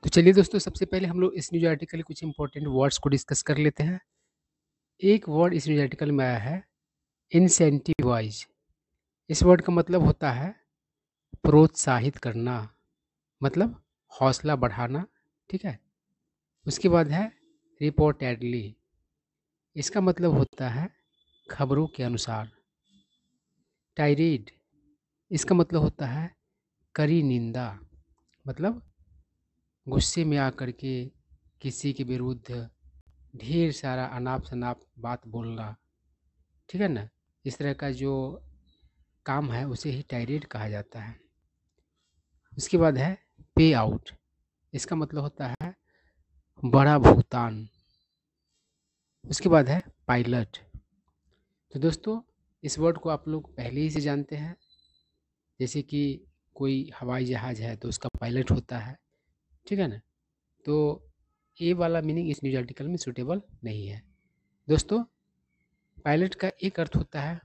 तो चलिए दोस्तों, सबसे पहले हम लोग इस न्यूज़ आर्टिकल के कुछ इंपॉर्टेंट वर्ड्स को डिस्कस कर लेते हैं। एक वर्ड इस न्यूज़ आर्टिकल में आया है, इंसेंटिवाइज। इस वर्ड का मतलब होता है प्रोत्साहित करना, मतलब हौसला बढ़ाना। ठीक है। उसके बाद है रिपोर्टेडली। इसका मतलब होता है खबरों के अनुसार। टायरीड। इसका मतलब होता है कड़ी निंदा, मतलब गुस्से में आकर के किसी के विरुद्ध ढेर सारा अनाप शनाप बात बोलना। ठीक है ना। इस तरह का जो काम है उसे ही टायरेट कहा जाता है। उसके बाद है पे आउट। इसका मतलब होता है बड़ा भुगतान। उसके बाद है पायलट। तो दोस्तों, इस वर्ड को आप लोग पहले ही से जानते हैं। जैसे कि कोई हवाई जहाज़ है तो उसका पायलट होता है। ठीक है ना। तो ये वाला मीनिंग इस न्यूज आर्टिकल में सूटेबल नहीं है। दोस्तों, पायलट का एक अर्थ होता है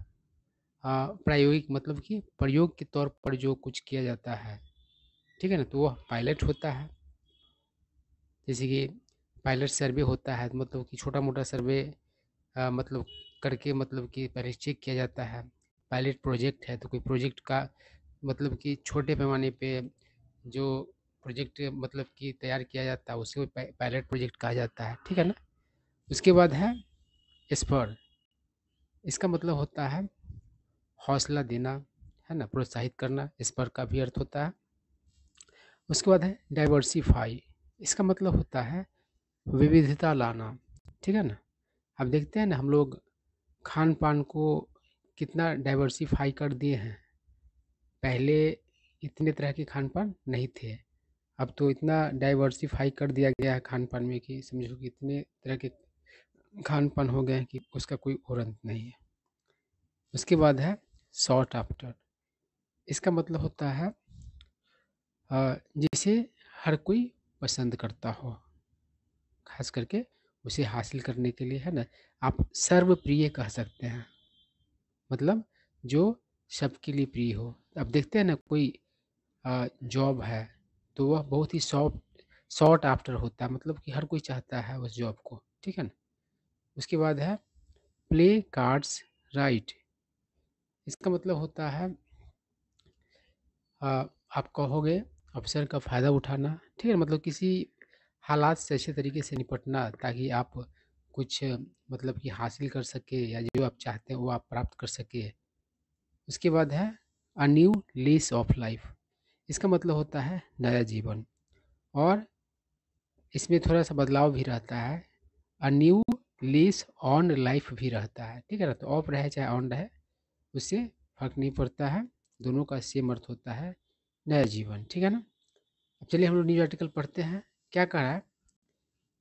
प्रायोगिक, मतलब कि प्रयोग के तौर पर जो कुछ किया जाता है। ठीक है ना। तो वह पायलट होता है। जैसे कि पायलट सर्वे होता है, मतलब कि छोटा मोटा सर्वे मतलब करके, मतलब कि पहले चेक किया जाता है। पायलट प्रोजेक्ट है तो कोई प्रोजेक्ट का मतलब कि छोटे पैमाने पे जो प्रोजेक्ट मतलब कि तैयार किया जाता है उसे पायलट प्रोजेक्ट कहा जाता है। ठीक है ना। उसके बाद है स्पर। इसका मतलब होता है हौसला देना, है ना, प्रोत्साहित करना। स्पर का भी अर्थ होता है। उसके बाद है डाइवर्सिफाई। इसका मतलब होता है विविधता लाना। ठीक है ना। अब देखते हैं ना, हम लोग खान पान को कितना डाइवर्सिफाई कर दिए हैं। पहले इतने तरह के खान पान नहीं थे, अब तो इतना डाइवर्सिफाई कर दिया गया है खान पान में कि समझो कि इतने तरह के खान पान हो गए हैं कि उसका कोई और अंत नहीं है। उसके बाद है सॉर्ट आफ्टर। इसका मतलब होता है जिसे हर कोई पसंद करता हो, खास करके उसे हासिल करने के लिए, है ना। आप सर्वप्रिय कह सकते हैं, मतलब जो सबके लिए प्रिय हो। अब देखते हैं ना, कोई जॉब है तो वह बहुत ही सॉर्ट आफ्टर होता है, मतलब कि हर कोई चाहता है उस जॉब को। ठीक है ना। उसके बाद है प्ले कार्ड्स राइट। इसका मतलब होता है आप कहोगे अवसर का फ़ायदा उठाना। ठीक है, मतलब किसी हालात से अच्छे तरीके से निपटना ताकि आप कुछ मतलब कि हासिल कर सके, या जो आप चाहते हैं वो आप प्राप्त कर सके। उसके बाद है a new lease of life. इसका मतलब होता है नया जीवन, और इसमें थोड़ा सा बदलाव भी रहता है। A new lease on life भी रहता है। ठीक है ना। तो ऑफ रहे चाहे ऑन रहे, उससे फर्क नहीं पड़ता है, दोनों का सेम अर्थ होता है नया जीवन। ठीक है ना। अब चलिए हम लोग न्यूज आर्टिकल पढ़ते हैं। क्या कह रहा है,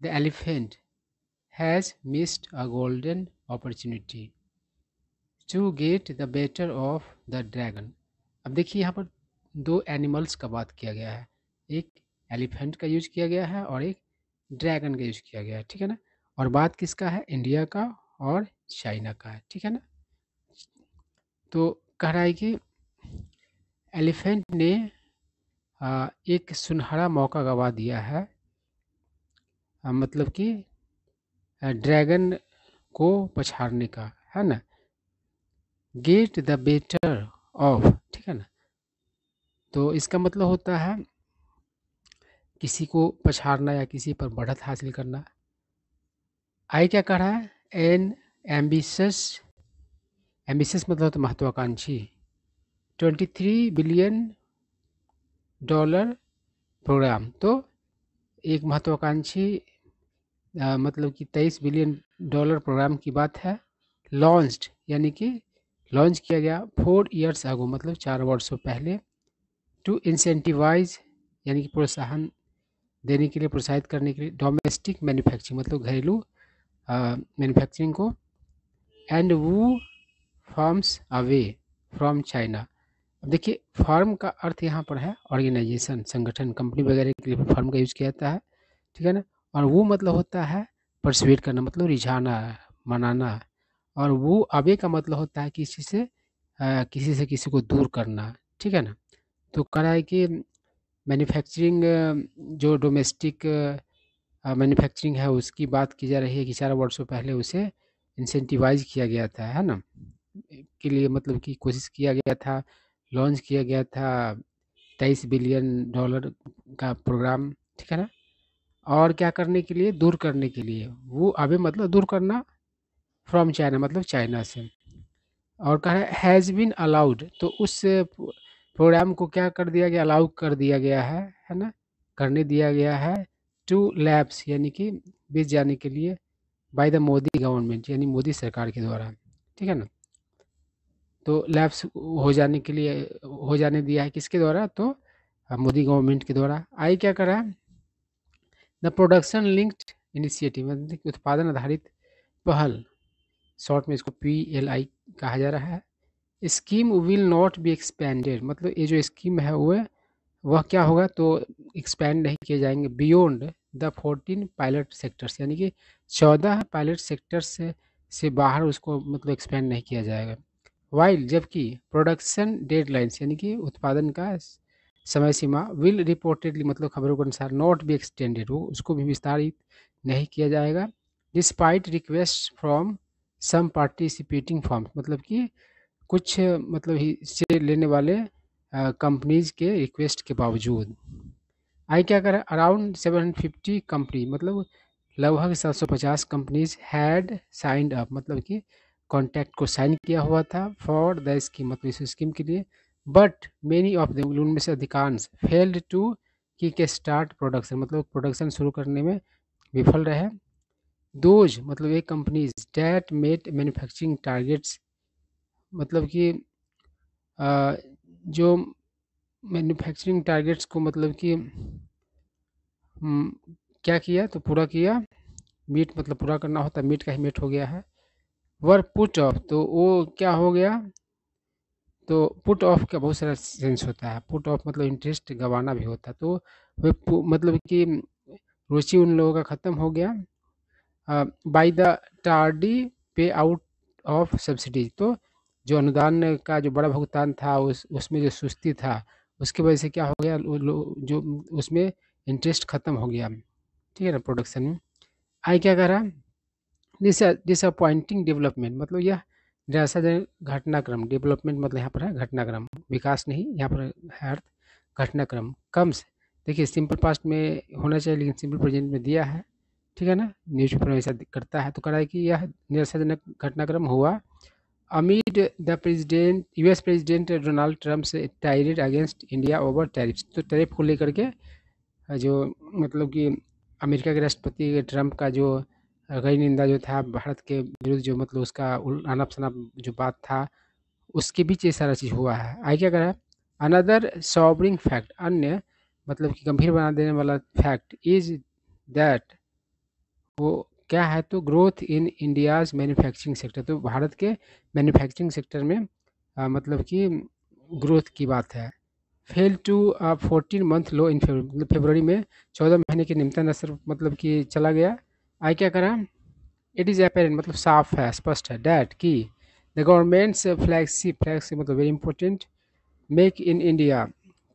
the elephant has missed a golden opportunity to get the better of the dragon. अब देखिए यहाँ पर दो एनिमल्स का बात किया गया है। एक एलिफेंट का यूज किया गया है और एक ड्रैगन का यूज किया गया है। ठीक है ना। और बात किसका है, इंडिया का और चाइना का है। ठीक है ना। तो कह रहा है कि एलिफेंट ने एक सुनहरा मौका गवा दिया है, मतलब कि ड्रैगन को पछाड़ने का, है ना। Gate the better of. ठीक है ना। तो इसका मतलब होता है किसी को पछाड़ना या किसी पर बढ़त हासिल करना। आई क्या कह रहा है, एन एम्बिशस। एम्बिशस मतलब होता है महत्वाकांक्षी। 23 बिलियन डॉलर प्रोग्राम। तो एक महत्वाकांक्षी मतलब कि 23 बिलियन डॉलर प्रोग्राम की बात है। लॉन्च्ड यानी कि लॉन्च किया गया 4 ईयर्स अगो, मतलब 4 वर्षों पहले। टू इंसेंटिवाइज यानी कि प्रोत्साहन देने के लिए, प्रोत्साहित करने के लिए डोमेस्टिक मैन्युफैक्चरिंग, मतलब घरेलू मैन्युफैक्चरिंग को। एंड वो फर्म्स अवे फ्रॉम चाइना। अब देखिए, फर्म का अर्थ यहाँ पर है ऑर्गेनाइजेशन, संगठन, कंपनी वगैरह के लिए फर्म का यूज किया जाता है। ठीक है ना। और वो मतलब होता है परसुएट करना, मतलब रिझाना, मनाना। और वो अवे का मतलब होता है किसी से किसी को दूर करना। ठीक है ना। तो कह रहा है कि मैन्युफैक्चरिंग जो डोमेस्टिक मैन्युफैक्चरिंग है उसकी बात की जा रही है कि 4 वर्षों पहले उसे इंसेंटिवाइज़ किया गया था, है ना? के लिए मतलब कि कोशिश किया गया था, लॉन्च किया गया था $23 बिलियन का प्रोग्राम, ठीक है ना? और क्या करने के लिए? दूर करने के लिए। वो अभी मतलब दूर करना फ्रॉम चाइना मतलब चाइना से। और कहा है हैज़ बीन अलाउड, तो उस प्रोग्राम को क्या कर दिया गया? अलाउ कर दिया गया है ना? करने दिया गया है टू लैप्स यानी कि बीत जाने के लिए बाय द मोदी गवर्नमेंट यानी मोदी सरकार के द्वारा, ठीक है ना? तो लैप्स हो जाने दिया है किसके द्वारा? तो मोदी गवर्नमेंट के द्वारा। आई क्या करा? द प्रोडक्शन लिंक्ड इनिशिएटिव मतलब कि उत्पादन आधारित पहल, शॉर्ट में इसको PLI कहा जा रहा है। Scheme will not be expanded मतलब ये जो स्कीम है वह क्या होगा? तो एक्सपेंड नहीं किए जाएंगे बियॉन्ड द 14 पायलट सेक्टर्स यानी कि 14 पायलट सेक्टर्स से बाहर उसको मतलब एक्सपेंड नहीं किया जाएगा। वाइल जबकि प्रोडक्शन डेडलाइंस यानी कि उत्पादन का समय सीमा विल रिपोर्टेडली मतलब खबरों के अनुसार नॉट बी एक्सटेंडेड, वो उसको भी विस्तारित नहीं किया जाएगा। Despite request from some participating firms मतलब कि कुछ मतलब हिस्से लेने वाले कंपनीज के रिक्वेस्ट के बावजूद। आई क्या करा? अराउंड 750 कंपनी मतलब लगभग 750 कंपनीज हैड साइंड अप मतलब कि कॉन्टैक्ट को साइन किया हुआ था फॉर द स्कीम मतलब इस स्कीम के लिए। बट मेनी ऑफ देम उनमें से अधिकांश failed to kick start production मतलब प्रोडक्शन शुरू करने में विफल रहे। दोज मतलब एक companies that met manufacturing targets मतलब कि जो मैन्युफैक्चरिंग टारगेट्स को मतलब कि क्या किया? तो पूरा किया। मीट मतलब पूरा करना होता है, मीट का ही मीट हो गया है। वर पुट ऑफ तो वो क्या हो गया? तो पुट ऑफ का बहुत सारा सेंस होता है। पुट ऑफ मतलब इंटरेस्ट गंवाना भी होता है। तो मतलब कि रुचि उन लोगों का ख़त्म हो गया बाय द टार्डी पे आउट ऑफ सब्सिडीज। तो जो अनुदान का जो बड़ा भुगतान था उसमें जो सुस्ती था उसकी वजह से क्या हो गया? जो उसमें इंटरेस्ट ख़त्म हो गया, ठीक है ना? प्रोडक्शन में आई क्या करा? डिसअपॉइंटिंग डेवलपमेंट मतलब यह निराशाजनक घटनाक्रम। डेवलपमेंट मतलब यहाँ पर है घटनाक्रम, विकास नहीं, यहाँ पर है अर्थ घटनाक्रम। कम्स देखिए सिंपल पास्ट में होना चाहिए लेकिन सिंपल प्रेजेंट में दिया है, ठीक है ना? न्यूज़पेपर ऐसा करता है तो करा है कि यह निराशाजनक घटनाक्रम हुआ amid the president US president Donald Trump से tirade against India over tariffs. तो टैरिफ को लेकर के जो मतलब कि अमेरिका के राष्ट्रपति ट्रम्प का जो गई निंदा जो था भारत के विरुद्ध जो मतलब उसका अनाप शनाप जो बात था उसके बीच ये सारा चीज़ हुआ है। आई क्या करा? अनदर सॉबरिंग फैक्ट अन्य मतलब कि गंभीर बना देने वाला फैक्ट इज दैट वो क्या है? तो growth in India's manufacturing sector. तो भारत के मैन्युफैक्चरिंग सेक्टर में मतलब कि ग्रोथ की बात है। Fell to 14 month low in February मतलब फरवरी में 14 महीने के निम्नतम स्तर मतलब कि चला गया। आई क्या करा? इट इज़ अपेरेंट मतलब साफ है, स्पष्ट है डैट कि द गवर्नमेंट्स फ्लैगशिप मतलब very important make in India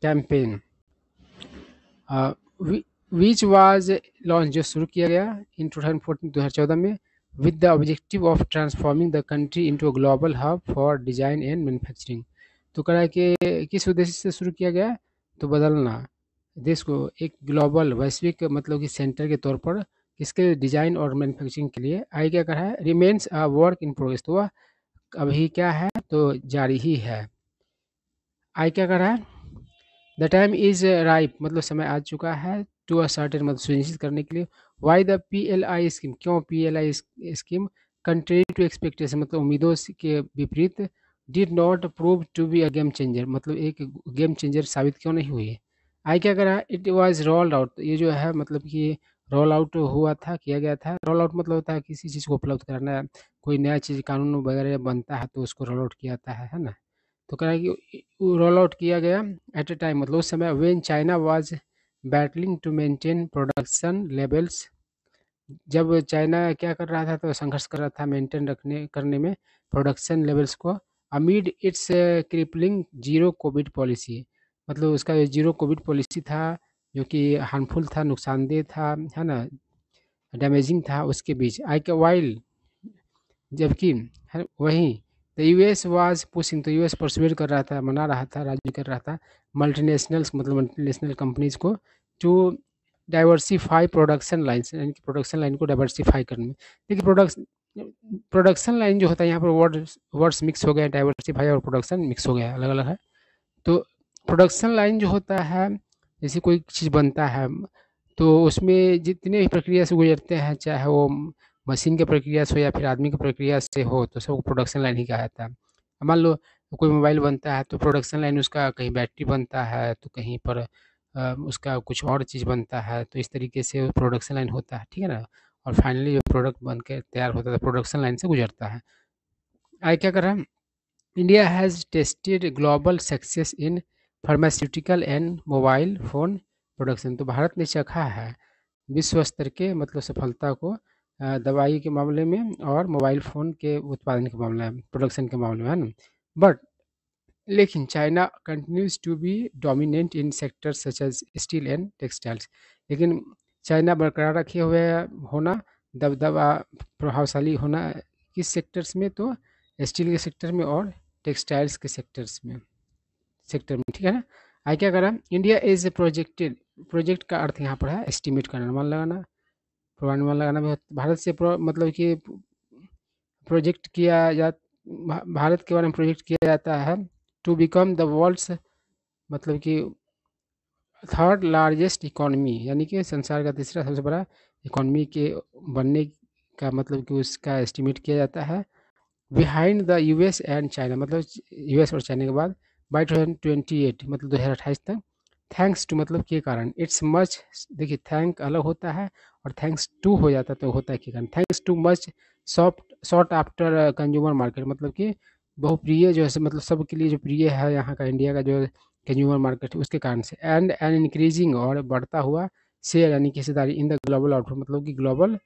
campaign which was launch जो शुरू किया गया इन 2014 में with the objective of transforming the country into a global hub for design and manufacturing. तो करा कि किस उद्देश्य से शुरू किया गया? तो बदलना देश को एक ग्लोबल वैश्विक मतलब कि सेंटर के तौर पर किसके? डिज़ाइन और मैन्युफैक्चरिंग के लिए। आई क्या करा है? Remains a work in progress तो वह अभी क्या है? तो जारी ही है। आई क्या कर रहा है? द टाइम इज राइप मतलब समय आ चुका है टू अ सर्टेन मतलब सुनिश्चित करने के लिए। वाई द PLI स्कीम क्यों PLI scheme country to expectation मतलब उम्मीदों के विपरीत did not prove to be a game changer मतलब एक गेम चेंजर साबित क्यों नहीं हुई? आई क्या करा? इट वाज रोल्ड आउट ये जो है मतलब कि रोल आउट हुआ था, किया गया था। रोल आउट मतलब होता है किसी चीज़ को उपलब्ध करना, कोई नया चीज़ कानून वगैरह बनता है तो उसको रोल आउट किया जाता है ना? तो कह रहा है कि रोल आउट किया गया एट ए टाइम मतलब उस समय when China was battling to maintain production levels. जब चाइना क्या कर रहा था? तो संघर्ष कर रहा था मेंटेन रखने करने में प्रोडक्शन लेवल्स को amid its crippling zero COVID policy मतलब उसका जो ज़ीरो कोविड पॉलिसी था, जो कि हार्मफुल था, नुकसानदेह था, है ना? डैमेजिंग था, उसके बीच आई के वाइल जबकि है वहीं द यूएस वाज पुशिंग, तो यूएस परसुएड कर रहा था, मना रहा था, राजी कर रहा था मल्टीनेशनल्स, मतलब मल्टीनेशनल कंपनीज को टू डाइवर्सिफाई प्रोडक्शन लाइन्स, यानी कि प्रोडक्शन लाइन को डाइवर्सिफाई करने में। देखिए प्रोडक्शन लाइन जो होता है, यहाँ पर वर्ड्स मिक्स हो गए, डाइवर्सिफाई और प्रोडक्शन मिक्स हो गया, अलग अलग है। तो प्रोडक्शन लाइन जो होता है, जैसे कोई चीज़ बनता है तो उसमें जितने भी प्रक्रिया से गुजरते हैं, चाहे वो मशीन की प्रक्रिया से हो या फिर आदमी की प्रक्रिया से हो, तो सबको प्रोडक्शन लाइन ही कहा जाता है। अब मान लो कोई मोबाइल बनता है तो प्रोडक्शन लाइन उसका कहीं बैटरी बनता है, तो कहीं पर उसका कुछ और चीज़ बनता है, तो इस तरीके से प्रोडक्शन लाइन होता है, ठीक है ना? और फाइनली जो प्रोडक्ट बन के तैयार होता है प्रोडक्शन लाइन से गुजरता है। आगे क्या कर रहा है, India has tasted global success in pharmaceutical and mobile phone production। तो भारत ने चखा है विश्व स्तर के मतलब सफलता को दवाई के मामले में और मोबाइल फ़ोन के उत्पादन के मामले में, प्रोडक्शन के मामले में, है ना? बट लेकिन China continues to be dominant in sectors such as steel and textiles. लेकिन चाइना बरकरार रखे हुए होना, दबदबा प्रभावशाली होना किस सेक्टर्स में, तो स्टील के सेक्टर में और टेक्सटाइल्स के सेक्टर में, ठीक है ना? आगे क्या करा, इंडिया इज प्रोजेक्टेड, प्रोजेक्ट का अर्थ यहाँ पर है एस्टिमेट करना, अनुमान लगाना, पूर्वानुमान लगाना भी भारत से मतलब कि प्रोजेक्ट किया जा भारत के बारे में प्रोजेक्ट किया जाता है टू बिकम द वर्ल्ड्स, मतलब कि थर्ड लार्जेस्ट इकोनॉमी, यानी कि संसार का तीसरा सबसे बड़ा इकोनॉमी के बनने का मतलब कि उसका एस्टिमेट किया जाता है behind the US and China, मतलब यूएस और चाइना के बाद बाई 2028, मतलब 2028 तक। थैंक्स टू मतलब के कारण, इट्स मच, देखिए थैंक अलग होता है और थैंक्स टू हो जाता है, तो होता है के कारण। Thanks too much soft sought after consumer market, मतलब कि बहुप्रिय जो है, मतलब सबके लिए जो प्रिय है यहाँ का इंडिया का जो कंज्यूमर मार्केट है उसके कारण से। एंड एन इंक्रीजिंग, और बढ़ता हुआ शेयर यानी कि हिस्सेदारी इन द ग्लोबल आउटपुट, मतलब कि ग्लोबल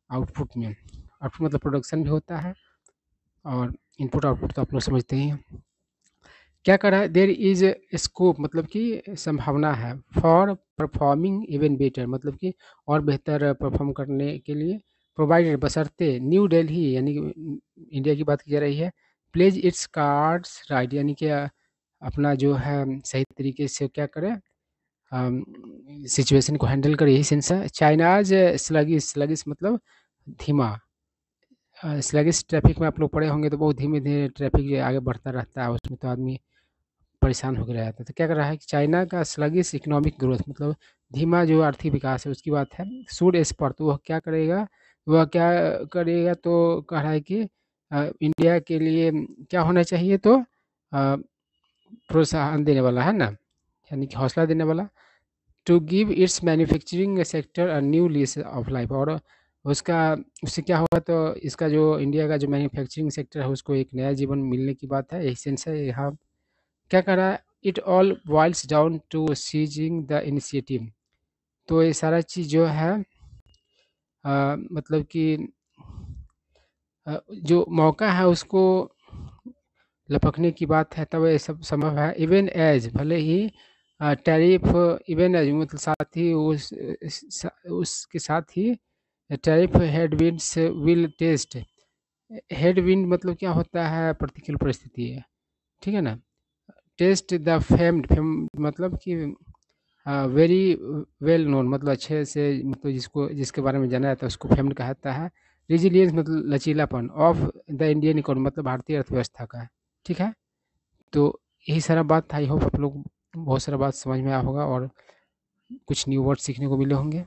आउटपुट में, आउटपुट मतलब प्रोडक्शन भी होता है और इनपुट आउटपुट तो आप लोग समझते ही हैं। क्या कर रहा है, देर इज स्कोप, मतलब कि संभावना है, फॉर परफॉर्मिंग इवन बेटर, मतलब कि और बेहतर परफॉर्म करने के लिए, प्रोवाइडेड बशर्ते न्यू दिल्ली, यानी कि इंडिया की बात की जा रही है, प्लेज इट्स कार्ड्स राइट, यानी कि अपना जो है सही तरीके से क्या करें, सिचुएशन को हैंडल करे, यही सेंस है। चाइनाज स्लगिस, स्लगिस मतलब धीमा, स्लगिस ट्रैफिक में आप लोग पढ़े होंगे, तो बहुत धीमे धीमे ट्रैफिक आगे बढ़ता रहता है, उसमें तो आदमी परेशान होकर रह जाता है। तो क्या कर रहा है कि चाइना का स्लगिस इकोनॉमिक ग्रोथ, मतलब धीमा जो आर्थिक विकास है उसकी बात है। सूड एस्पर, तो वह क्या करेगा, तो कह रहा है कि इंडिया के लिए क्या होना चाहिए, तो प्रोत्साहन देने वाला, है ना, यानी कि हौसला देने वाला, to give its manufacturing sector a new lease of life. और उसका उससे क्या होगा, तो इसका जो इंडिया का जो मैन्युफैक्चरिंग सेक्टर है उसको एक नया जीवन मिलने की बात है, यही सेंस है यहाँ। क्या कर रहा है, it all boils down to seizing the initiative, तो ये सारा चीज़ जो है मतलब कि जो मौका है उसको लपकने की बात है, तब ये सब संभव है। इवन एज, भले ही टैरिफ, इवन एज मतलब साथ ही उसके साथ ही tariff headwinds will test, headwind मतलब क्या होता है, प्रतिकूल परिस्थिति है, ठीक है ना? टेस्ट द फेम मतलब कि वेरी वेल नोन, मतलब अच्छे से, मतलब जिसके बारे में जाना जाता है उसको फेम्ड कहता है। रेजिलियंस मतलब लचीलापन ऑफ द इंडियन इकोनॉमी, मतलब भारतीय अर्थव्यवस्था का, ठीक है? तो यही सारा बात था, आई होप आप लोग बहुत सारा बात समझ में आया होगा और कुछ न्यू वर्ड सीखने को मिले होंगे।